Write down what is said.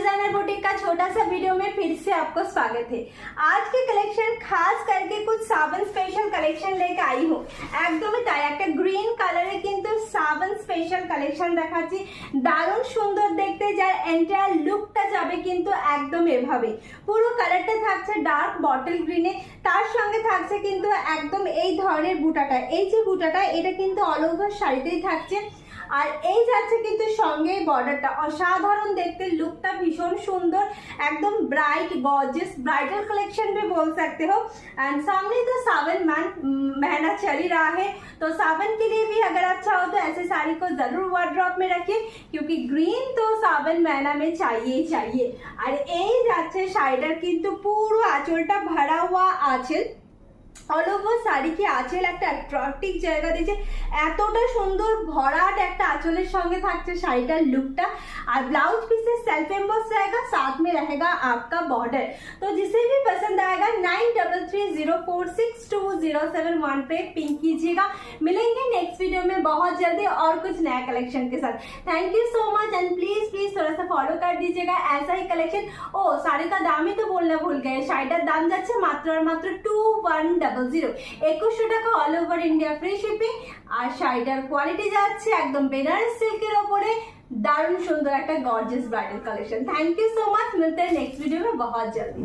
Designer boutique का छोटा सा वीडियो में फिर से आपको स्वागत है। आज के कलेक्शन खास करके कुछ सावन स्पेशल कलेक्शन लेके आई हूँ। एकदम তাই একটা গ্রিন কালারে কিন্তু সাवन স্পেশাল কালেকশন দেখাচ্ছি। দারুণ সুন্দর দেখতে, যার এন্টায়ার লুকটা যাবে কিন্তু একদম এভাবে। পুরো কালারটা থাকছে ডার্ক বটল গ্রিনে, তার সঙ্গে থাকছে কিন্তু একদম এই ধরনের বুটাটা। এই যে বুটাটা এটা কিন্তু অল ওভার শাড়িতেই থাকছে। আর এই যাচ্ছে কিন্তু সঙ্গে বর্ডারটা অসাধারণ দেখতে, लुकটা भीषण सुंदर, एकदम ब्राइट गॉर्जियस ब्राइडल कलेक्शन भी बोल सकते हो। एंड सामने तो सावन महीना चल ही रहा है, तो सावन के लिए भी अगर अच्छा हो तो ऐसे साड़ी को जरूर वार्डरोब में रखिए, क्योंकि ग्रीन तो सावन महीना में चाहिए ही चाहिए। और এই যাচ্ছে শাড়িটার কিন্তু পুরো আঁচলটা ভরা हुआ आंचल, অল ওভার শাড়ি কি আঁচল একটা অ্যাট্রাক্টিভ জায়গা দিয়েছে। এতটা সুন্দর ভরাট একটা আঁচলের সঙ্গে থাকছে শাড়িটার লুকটা। और ब्लाउज पीस से सेल्फ एम्बॉस रहेगा, साथ में रहेगा आपका बॉर्डर। तो जिसे भी पसंद आएगा 9330462071 पे पिंक कीजिएगा। मिलेंगे नेक्स्ट वीडियो में बहुत जल्दी और कुछ नया कलेक्शन के साथ। Thank you so much and please थोड़ा सा फॉलो कर दीजिएगा ऐसा ही कलेक्शन। ओ साड़ी का दाम ही तो बोलना भूल गए, शाড়িটার দাম যাচ্ছে মাত্র আর মাত্র 2100, 2100 টাকা all over India free shipping. আর শাড়িটার কোয়ালিটি যাচ্ছে একদম বেনারস সিল্কের ওপরে, दारुण सुंदर एक gorgeous bridal collection. Thank you so much, मिलते हैं नेक्स्ट वीडियो में बहुत जल्दी।